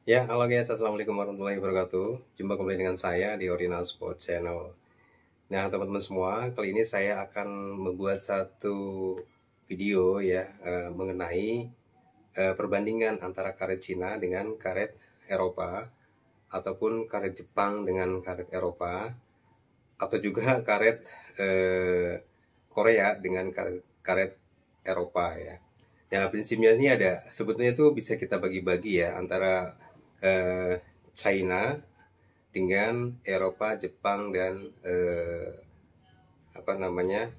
Ya, halo guys, assalamualaikum warahmatullahi wabarakatuh. Jumpa kembali dengan saya di Original Sport Channel. Nah, teman-teman semua, kali ini saya akan membuat satu video ya mengenai perbandingan antara karet Cina dengan karet Eropa, ataupun karet Jepang dengan karet Eropa, atau juga karet Korea dengan karet Eropa ya. Ya, prinsipnya ini ada, sebetulnya itu bisa kita bagi-bagi ya antara eh, China dengan Eropa, Jepang, dan apa namanya,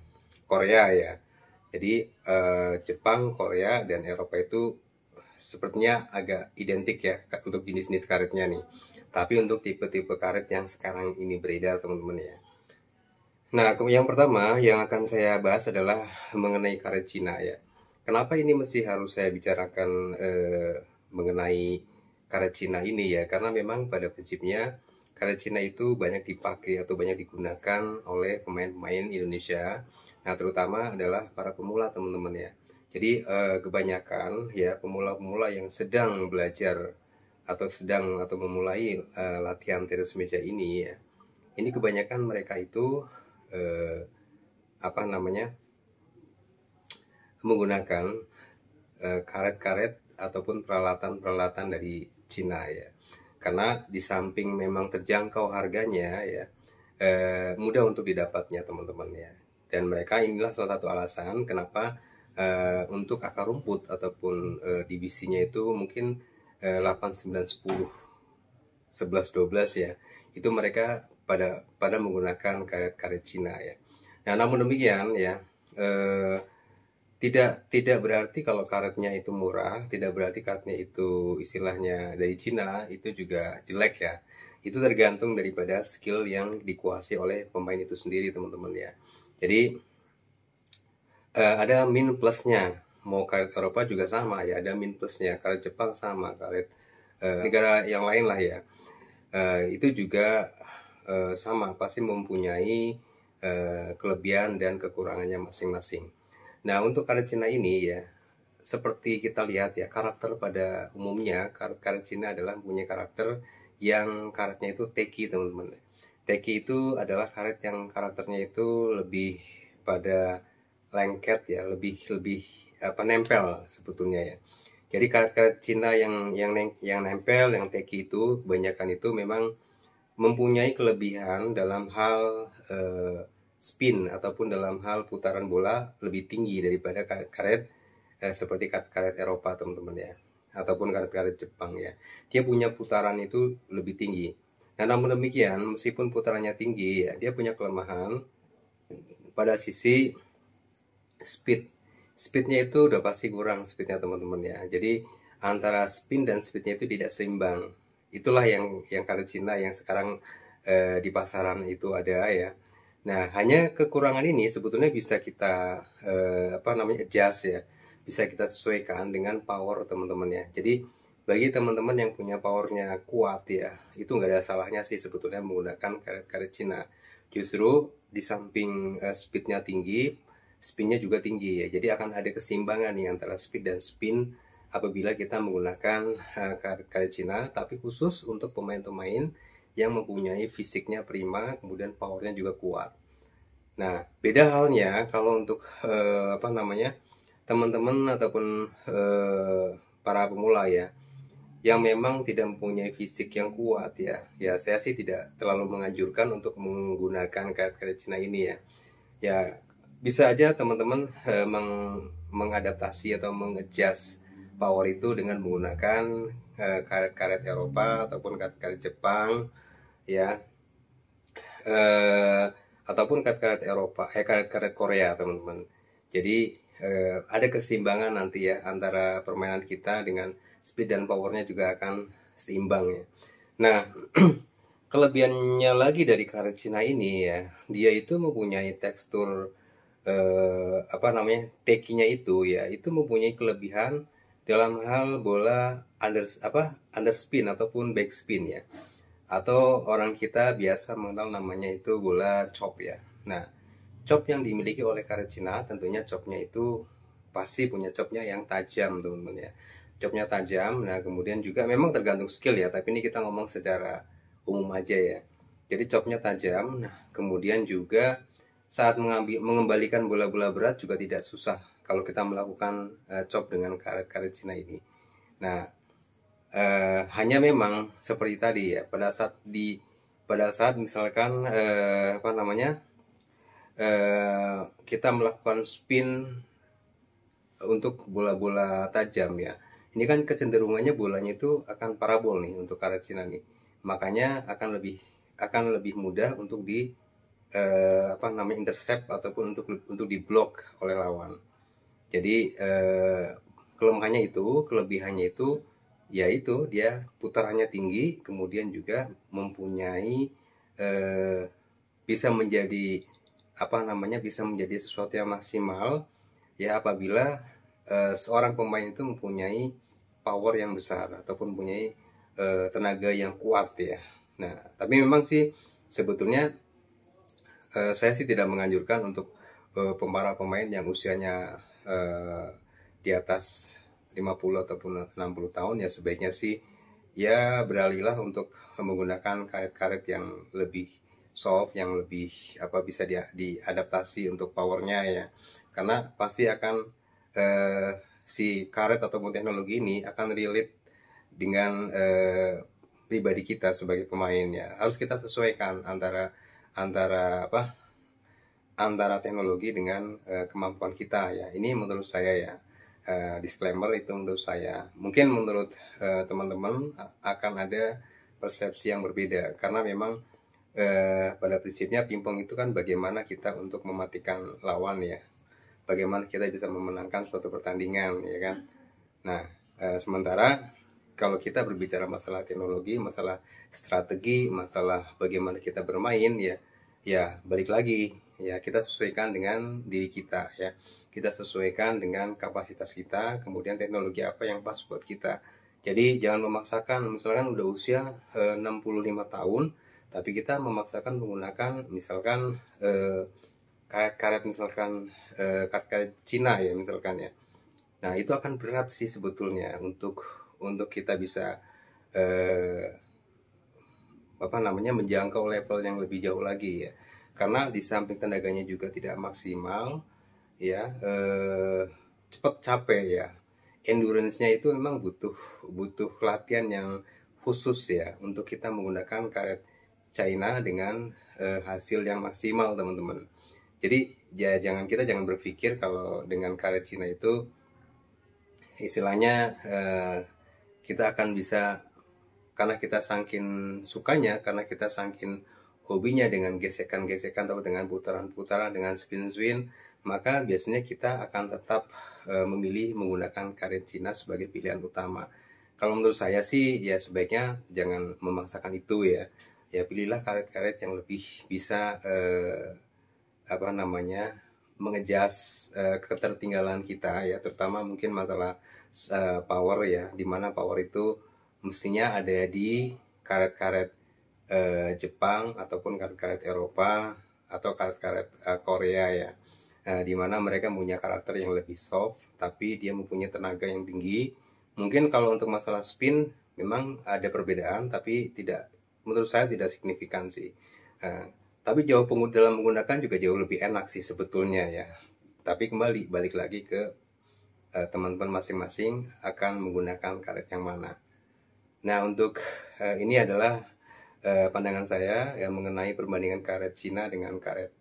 Korea ya. Jadi Jepang, Korea, dan Eropa itu sepertinya agak identik ya untuk jenis-jenis karetnya nih. Tapi untuk tipe-tipe karet yang sekarang ini beredar teman-teman ya. Nah, yang pertama yang akan saya bahas adalah mengenai karet Cina ya. Kenapa ini mesti harus saya bicarakan mengenai karet Cina ini ya? Karena memang pada prinsipnya karet Cina itu banyak dipakai atau banyak digunakan oleh pemain-pemain Indonesia. Nah, terutama adalah para pemula teman-teman ya. Jadi kebanyakan ya pemula-pemula yang sedang belajar atau sedang atau memulai latihan tenis meja ini ya. Ini kebanyakan mereka itu eh, apa namanya, menggunakan karet-karet ataupun peralatan-peralatan dari Cina ya. Karena di samping memang terjangkau harganya ya, mudah untuk didapatnya teman-teman ya. Dan mereka inilah salah satu alasan kenapa untuk akar rumput ataupun divisinya itu mungkin 8, 9, 10, 11, 12 ya. Itu mereka pada menggunakan karet-karet Cina ya. Nah, namun demikian ya, eh, tidak berarti kalau karetnya itu murah, tidak berarti karetnya itu istilahnya dari Cina itu juga jelek ya. Itu tergantung daripada skill yang dikuasai oleh pemain itu sendiri teman-teman ya. Jadi ada min plusnya. Mau karet Eropa juga sama ya, ada min plusnya. Karet Jepang sama, karet negara yang lain lah ya. Itu juga sama, pasti mempunyai kelebihan dan kekurangannya masing-masing. Nah, untuk karet Cina ini ya, seperti kita lihat ya, karakter pada umumnya karet-karet Cina adalah punya karakter yang karetnya itu teki teman-teman. Teki itu adalah karet yang karakternya itu lebih pada lengket ya, lebih lebih apa, nempel sebetulnya ya. Jadi karet-karet Cina yang nempel, yang teki itu kebanyakan itu memang mempunyai kelebihan dalam hal spin ataupun dalam hal putaran bola lebih tinggi daripada karet-karet seperti karet-karet Eropa teman-teman ya, ataupun karet-karet Jepang ya. Dia punya putaran itu lebih tinggi. Nah, namun demikian meskipun putarannya tinggi ya, dia punya kelemahan pada sisi speed. Speednya itu udah pasti kurang speednya teman-teman ya. Jadi antara spin dan speednya itu tidak seimbang. Itulah yang karet Cina yang sekarang di pasaran itu ada ya. Nah, hanya kekurangan ini sebetulnya bisa kita apa namanya, adjust ya. Bisa kita sesuaikan dengan power teman-teman ya. Jadi bagi teman-teman yang punya powernya kuat ya, itu nggak ada salahnya sih sebetulnya menggunakan karet-karet Cina. Justru di samping speednya tinggi, spinnya juga tinggi ya. Jadi akan ada keseimbangan nih antara speed dan spin apabila kita menggunakan karet Cina, tapi khusus untuk pemain-pemain yang mempunyai fisiknya prima, kemudian powernya juga kuat. Nah, beda halnya kalau untuk apa namanya, teman-teman ataupun para pemula ya, yang memang tidak mempunyai fisik yang kuat ya. Ya, saya sih tidak terlalu menganjurkan untuk menggunakan karet-karet Cina ini ya. Ya, bisa aja teman-teman mengadaptasi atau mengadjust power itu dengan menggunakan karet-karet Eropa ataupun karet-karet Jepang ya, eh, ataupun karet-karet Eropa, karet-karet Korea teman-teman. Jadi ada keseimbangan nanti ya antara permainan kita dengan speed dan powernya juga akan seimbang ya. Nah, kelebihannya lagi dari karet Cina ini ya, dia itu mempunyai tekstur apa namanya, tekinya itu ya, itu mempunyai kelebihan dalam hal bola underspin ataupun backspin ya, atau orang kita biasa mengenal namanya itu bola chop ya. Nah, chop yang dimiliki oleh karet Cina tentunya chopnya itu pasti punya chopnya yang tajam teman-teman ya. chopnya tajam. Nah, kemudian juga memang tergantung skill ya, tapi ini kita ngomong secara umum aja ya. Jadi chopnya tajam. Nah, kemudian juga saat mengembalikan bola-bola berat juga tidak susah kalau kita melakukan chop dengan karet-karet Cina ini. Nah, hanya memang seperti tadi ya, pada saat misalkan kita melakukan spin untuk bola-bola tajam ya. Ini kan kecenderungannya bolanya itu akan parabol nih untuk karet Cina nih. Makanya akan lebih mudah untuk di intercept ataupun untuk diblok oleh lawan. Jadi kelebihannya itu yaitu dia putarannya tinggi, kemudian juga mempunyai bisa menjadi sesuatu yang maksimal ya apabila seorang pemain itu mempunyai power yang besar ataupun mempunyai tenaga yang kuat ya. Nah, tapi memang sih sebetulnya saya sih tidak menganjurkan untuk para pemain yang usianya di atas 50 ataupun 60 tahun ya sebaiknya sih ya beralihlah untuk menggunakan karet-karet yang lebih soft, yang lebih bisa diadaptasi untuk powernya ya. Karena pasti akan si karet ataupun teknologi ini akan relate dengan pribadi kita sebagai pemain ya. Harus kita sesuaikan antara teknologi dengan kemampuan kita ya. Ini menurut saya ya. Disclaimer itu menurut saya. Mungkin menurut teman-teman akan ada persepsi yang berbeda karena memang pada prinsipnya pingpong itu kan bagaimana kita untuk mematikan lawan ya. Bagaimana kita bisa memenangkan suatu pertandingan ya kan. Nah, sementara kalau kita berbicara masalah teknologi, masalah strategi, masalah bagaimana kita bermain ya balik lagi ya kita sesuaikan dengan diri kita ya. Kita sesuaikan dengan kapasitas kita, kemudian teknologi apa yang pas buat kita. Jadi jangan memaksakan, misalkan udah usia 65 tahun, tapi kita memaksakan menggunakan misalkan karet-karet misalkan karet-karet Cina ya misalkan ya. Nah itu akan berat sih sebetulnya untuk kita bisa menjangkau level yang lebih jauh lagi ya. Karena di samping tenaganya juga tidak maksimal ya cepat capek ya. Endurance-nya itu memang butuh latihan yang khusus ya untuk kita menggunakan karet China dengan hasil yang maksimal teman-teman. Jadi ya kita jangan berpikir kalau dengan karet Cina itu istilahnya kita akan bisa karena kita saking sukanya, karena kita saking hobinya dengan gesekan-gesekan atau dengan putaran-putaran, dengan spin-spin, maka biasanya kita akan tetap memilih menggunakan karet Cina sebagai pilihan utama. Kalau menurut saya sih ya sebaiknya jangan memaksakan itu ya. Ya pilihlah karet-karet yang lebih bisa mengejas ketertinggalan kita ya, terutama mungkin masalah power ya, dimana power itu mestinya ada di karet-karet Jepang ataupun karet-karet Eropa atau karet-karet Korea ya, dimana mereka punya karakter yang lebih soft tapi dia mempunyai tenaga yang tinggi. Mungkin kalau untuk masalah spin memang ada perbedaan tapi menurut saya tidak signifikan sih. Tapi dalam menggunakan juga jauh lebih enak sih sebetulnya ya. Tapi balik lagi ke teman-teman masing-masing akan menggunakan karet yang mana. Nah untuk ini adalah pandangan saya yang mengenai perbandingan karet Cina dengan karet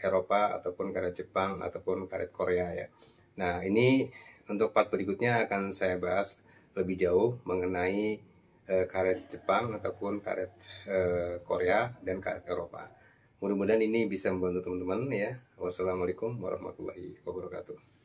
Eropa ataupun karet Jepang ataupun karet Korea ya. Nah ini untuk part berikutnya akan saya bahas lebih jauh mengenai karet Jepang ataupun karet Korea dan karet Eropa. Mudah-mudahan ini bisa membantu teman-teman ya. Wassalamualaikum warahmatullahi wabarakatuh.